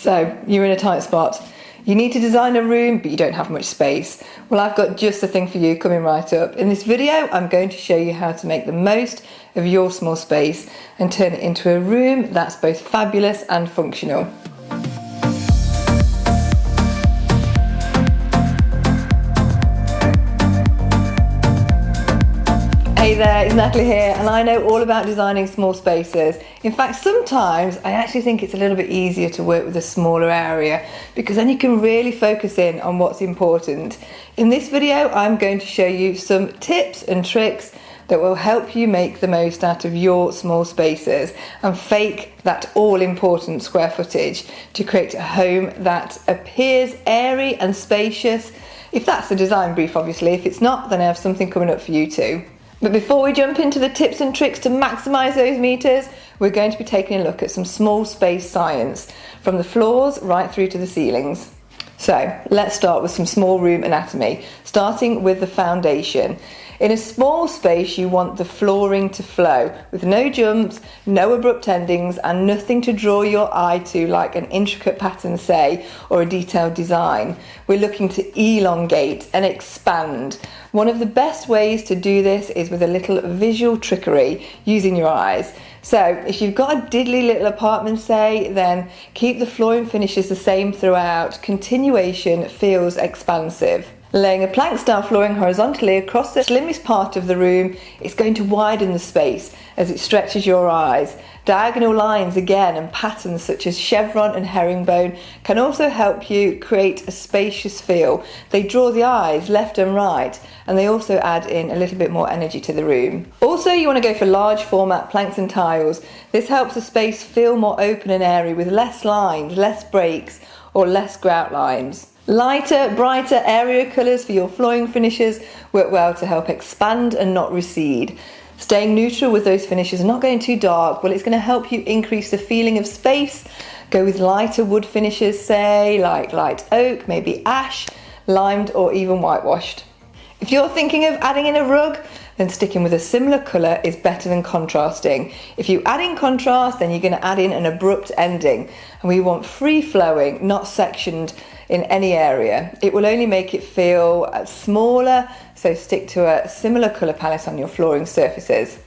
So you're in a tight spot. You need to design a room, but you don't have much space. Well, I've got just the thing for you coming right up. In this video, I'm going to show you how to make the most of your small space and turn it into a room that's both fabulous and functional. Hey there, it's Natalie here, and I know all about designing small spaces. In fact, sometimes I actually think it's a little bit easier to work with a smaller area because then you can really focus in on what's important. In this video, I'm going to show you some tips and tricks that will help you make the most out of your small spaces and fake that all-important square footage to create a home that appears airy and spacious. If that's the design brief, obviously. If it's not, then I have something coming up for you too. But before we jump into the tips and tricks to maximise those meters, we're going to be taking a look at some small space science, from the floors right through to the ceilings. So let's start with some small room anatomy, starting with the foundation. In a small space, you want the flooring to flow, with no jumps, no abrupt endings, and nothing to draw your eye to like an intricate pattern, say, or a detailed design. We're looking to elongate and expand. One of the best ways to do this is with a little visual trickery, using your eyes. So if you've got a diddly little apartment, say, then keep the flooring finishes the same throughout. Continuation feels expansive. Laying a plank style flooring horizontally across the slimmest part of the room is going to widen the space as it stretches your eyes. Diagonal lines again and patterns such as chevron and herringbone can also help you create a spacious feel. They draw the eyes left and right, and they also add in a little bit more energy to the room. Also, you want to go for large format planks and tiles. This helps the space feel more open and airy with less lines, less breaks or less grout lines. Lighter, brighter area colours for your flooring finishes work well to help expand and not recede. Staying neutral with those finishes and not going too dark, well, it's going to help you increase the feeling of space. Go with lighter wood finishes, say, like light oak, maybe ash, limed or even whitewashed. If you're thinking of adding in a rug, then sticking with a similar colour is better than contrasting. If you add in contrast, then you're going to add in an abrupt ending. And we want free flowing, not sectioned in any area. It will only make it feel smaller, so stick to a similar colour palette on your flooring surfaces.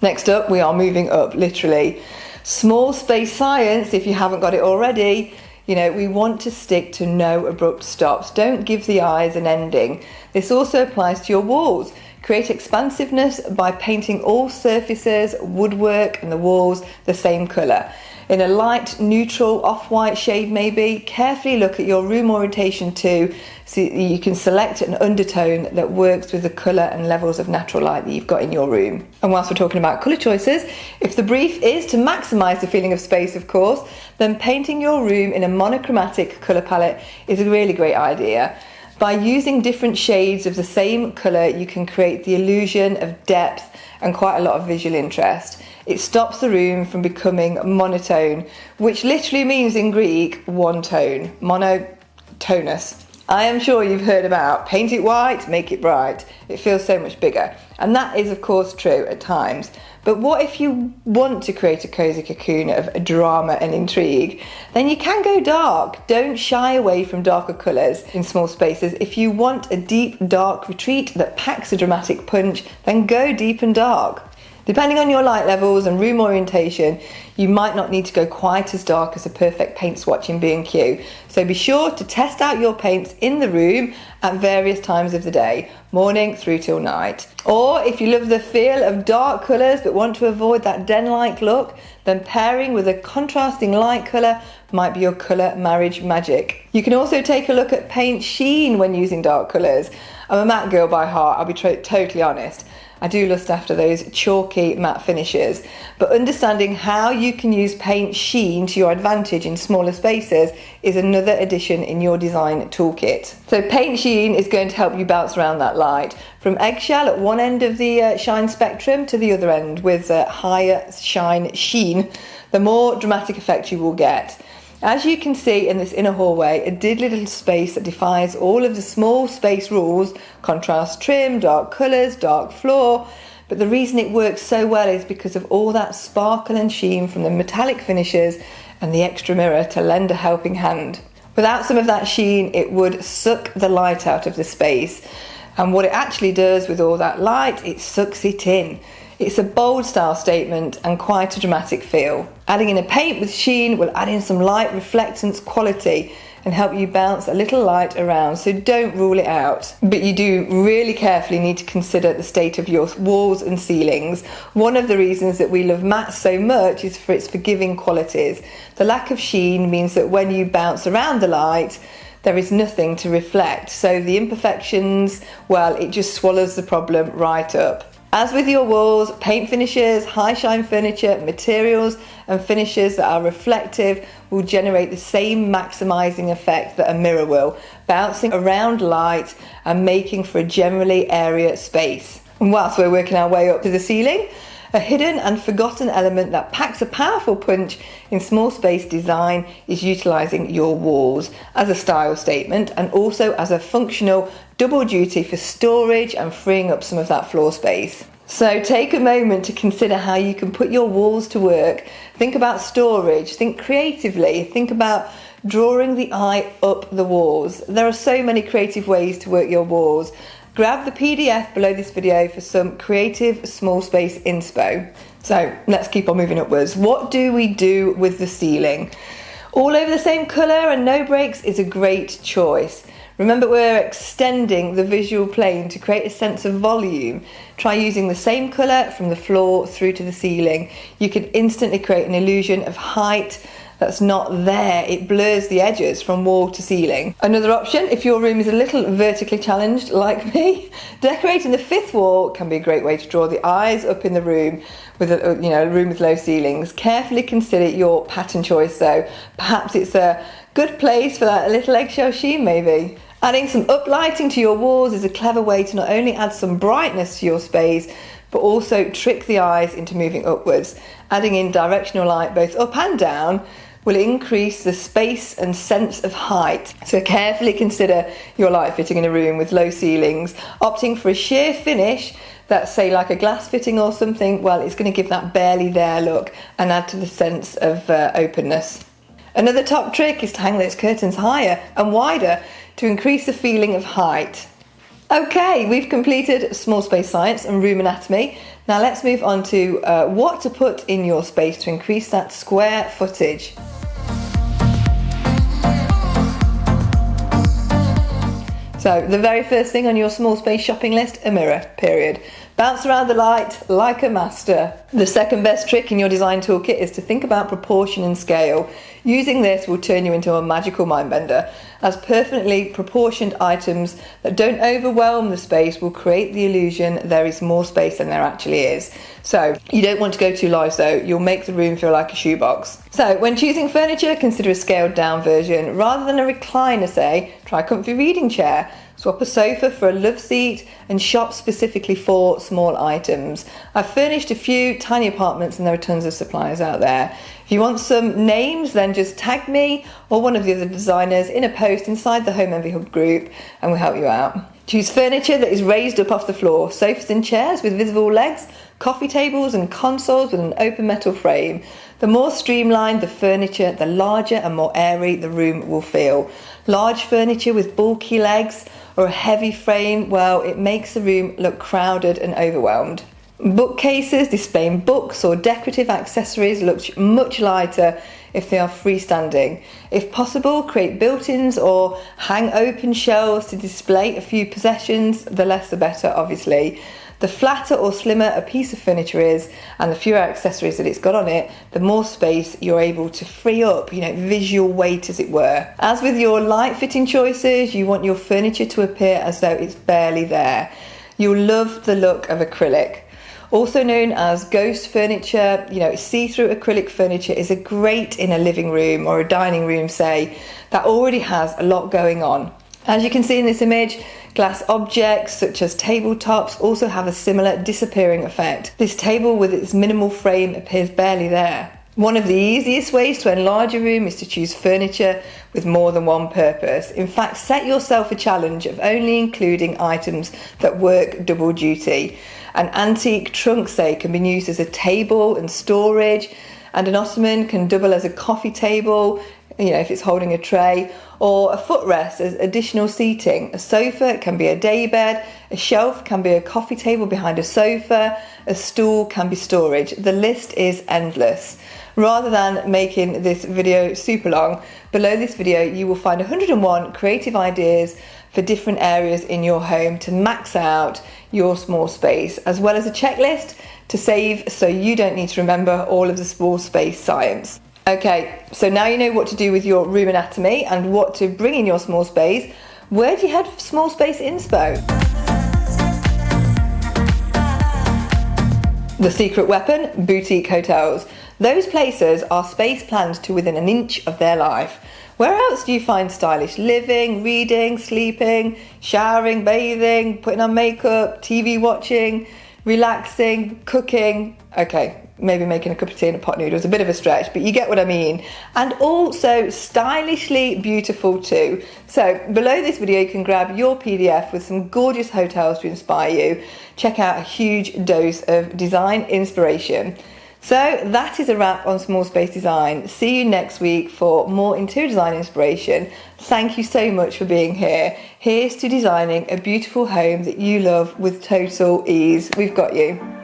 Next up, we are moving up, literally. Small space science, if you haven't got it already. You know, we want to stick to no abrupt stops. Don't give the eyes an ending. This also applies to your walls. Create expansiveness by painting all surfaces, woodwork and the walls the same colour. In a light, neutral, off-white shade maybe. Carefully look at your room orientation too, so you can select an undertone that works with the colour and levels of natural light that you've got in your room. And whilst we're talking about colour choices, if the brief is to maximise the feeling of space, of course, then painting your room in a monochromatic colour palette is a really great idea. By using different shades of the same colour, you can create the illusion of depth and quite a lot of visual interest. It stops the room from becoming monotone, which literally means in Greek, one tone, monotonous. I am sure you've heard about paint it white, make it bright. It feels so much bigger. And that is of course true at times. But what if you want to create a cosy cocoon of drama and intrigue? Then you can go dark. Don't shy away from darker colours in small spaces. If you want a deep, dark retreat that packs a dramatic punch, then go deep and dark. Depending on your light levels and room orientation, you might not need to go quite as dark as a perfect paint swatch in B&Q. So be sure to test out your paints in the room at various times of the day, morning through till night. Or if you love the feel of dark colours but want to avoid that den-like look, then pairing with a contrasting light colour might be your colour marriage magic. You can also take a look at paint sheen when using dark colours. I'm a matte girl by heart, I'll be totally honest. I do lust after those chalky matte finishes, but understanding how you can use paint sheen to your advantage in smaller spaces is another addition in your design toolkit. So paint sheen is going to help you bounce around that light from eggshell at one end of the shine spectrum to the other end with higher shine sheen, the more dramatic effect you will get. As you can see in this inner hallway, a diddly little space that defies all of the small space rules, contrast trim, dark colours, dark floor, but the reason it works so well is because of all that sparkle and sheen from the metallic finishes and the extra mirror to lend a helping hand. Without some of that sheen, it would suck the light out of the space. And what it actually does with all that light, it sucks it in. It's a bold style statement and quite a dramatic feel. Adding in a paint with sheen will add in some light reflectance quality and help you bounce a little light around, so don't rule it out. But you do really carefully need to consider the state of your walls and ceilings. One of the reasons that we love matte so much is for its forgiving qualities. The lack of sheen means that when you bounce around the light, there is nothing to reflect. So the imperfections, well, it just swallows the problem right up. As with your walls, paint finishes, high shine furniture, materials and finishes that are reflective will generate the same maximising effect that a mirror will, bouncing around light and making for a generally airier space. And whilst we're working our way up to the ceiling, a hidden and forgotten element that packs a powerful punch in small space design is utilising your walls as a style statement and also as a functional double duty for storage and freeing up some of that floor space. So take a moment to consider how you can put your walls to work. Think about storage, think creatively, think about drawing the eye up the walls. There are so many creative ways to work your walls. Grab the PDF below this video for some creative small space inspo. So let's keep on moving upwards. What do we do with the ceiling? All over the same colour and no breaks is a great choice. Remember, we're extending the visual plane to create a sense of volume. Try using the same colour from the floor through to the ceiling. You can instantly create an illusion of height that's not there. It blurs the edges from wall to ceiling. Another option, if your room is a little vertically challenged like me, decorating the fifth wall can be a great way to draw the eyes up in the room with a room with low ceilings. Carefully consider your pattern choice though. Perhaps it's a good place for that little eggshell sheen maybe. Adding some uplighting to your walls is a clever way to not only add some brightness to your space, but also trick the eyes into moving upwards. Adding in directional light both up and down will increase the space and sense of height. So carefully consider your light fitting in a room with low ceilings. Opting for a sheer finish that's say like a glass fitting or something, well, it's going to give that barely there look and add to the sense of openness. Another top trick is to hang those curtains higher and wider to increase the feeling of height. Okay, we've completed small space science and room anatomy. Now let's move on to what to put in your space to increase that square footage. So the very first thing on your small space shopping list, a mirror, period. Bounce around the light like a master. The second best trick in your design toolkit is to think about proportion and scale. Using this will turn you into a magical mind bender, as perfectly proportioned items that don't overwhelm the space will create the illusion there is more space than there actually is. So you don't want to go too large though, you'll make the room feel like a shoebox. So when choosing furniture, consider a scaled down version. Rather than a recliner say, try a comfy reading chair. Swap a sofa for a love seat and shop specifically for small items. I've furnished a few tiny apartments and there are tons of suppliers out there. If you want some names, then just tag me or one of the other designers in a post inside the Home Envy Hub group and we'll help you out. Choose furniture that is raised up off the floor, sofas and chairs with visible legs, coffee tables and consoles with an open metal frame. The more streamlined the furniture, the larger and more airy the room will feel. Large furniture with bulky legs or a heavy frame, well, it makes the room look crowded and overwhelmed. Bookcases displaying books or decorative accessories look much lighter if they are freestanding. If possible, create built-ins or hang open shelves to display a few possessions, the less the better, obviously. The flatter or slimmer a piece of furniture is and the fewer accessories that it's got on it, the more space you're able to free up, visual weight as it were. As with your light fitting choices, you want your furniture to appear as though it's barely there. You'll love the look of acrylic. Also known as ghost furniture, see-through acrylic furniture is a great in a living room or a dining room, say, that already has a lot going on. As you can see in this image, glass objects such as tabletops also have a similar disappearing effect. This table with its minimal frame appears barely there. One of the easiest ways to enlarge a room is to choose furniture with more than one purpose. In fact, set yourself a challenge of only including items that work double duty. An antique trunk, say, can be used as a table and storage, and an ottoman can double as a coffee table, you know, if it's holding a tray, or a footrest as additional seating. A sofa can be a daybed, a shelf can be a coffee table behind a sofa, a stool can be storage. The list is endless. Rather than making this video super long, below this video you will find 101 creative ideas for different areas in your home to max out your small space, as well as a checklist to save so you don't need to remember all of the small space science. Okay, so now you know what to do with your room anatomy and what to bring in your small space. Where do you head for small space inspo? The secret weapon, boutique hotels. Those places are space planned to within an inch of their life. Where else do you find stylish living, reading, sleeping, showering, bathing, putting on makeup, TV watching, relaxing, cooking? Okay, maybe making a cup of tea and a pot noodle is a bit of a stretch, but you get what I mean. And also stylishly beautiful too. So below this video you can grab your PDF with some gorgeous hotels to inspire you. Check out a huge dose of design inspiration. So that is a wrap on small space design. See you next week for more interior design inspiration. Thank you so much for being here. Here's to designing a beautiful home that you love with total ease. We've got you.